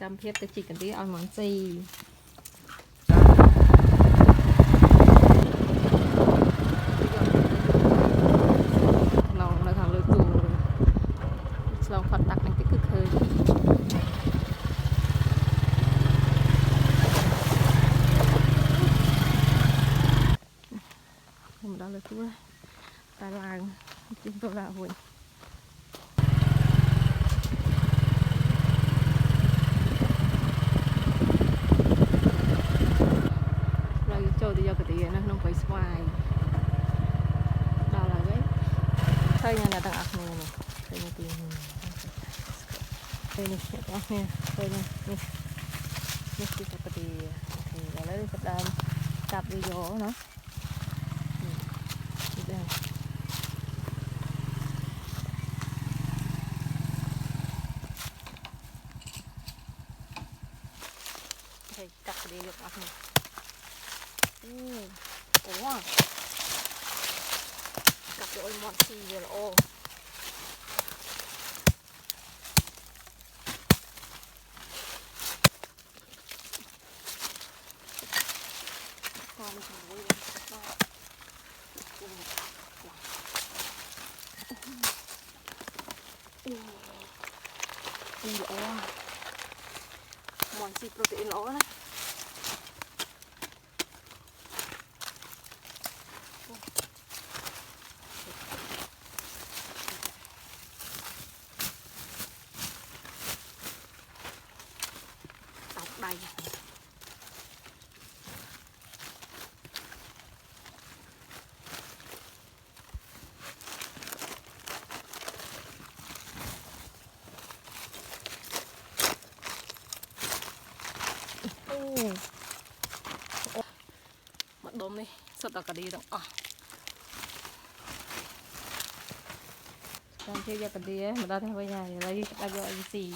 cam phép tới chỉ cần tí ăn món gì lòng là thằng lưỡi tù lòng phật tắc này tích cực hơi không đó là tù ta làng chúng tôi là hồi rồi thì do cái tiền nó không phải xoài đó là cái thấy nhà tầng ác này này thấy nhà tiền đây này đó nè đây này nè nè cái cái thì lấy cái đam cặp đi vô nó đây đây cặp đi được ác này ủa cặp đội món xì rồi ô con thằng vui lên món xì protein ố này đây mất đốm đi sốt cả đi đâu đang chơi ra cái đi ấy mà ta theo về nhà thì lấy ta gọi gì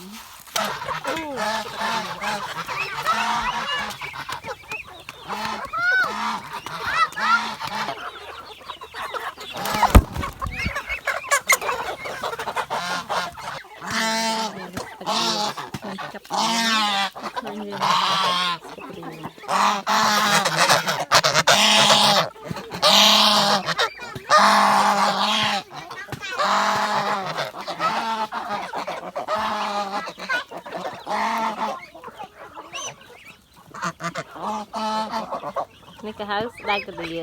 ini ke house đây cái gì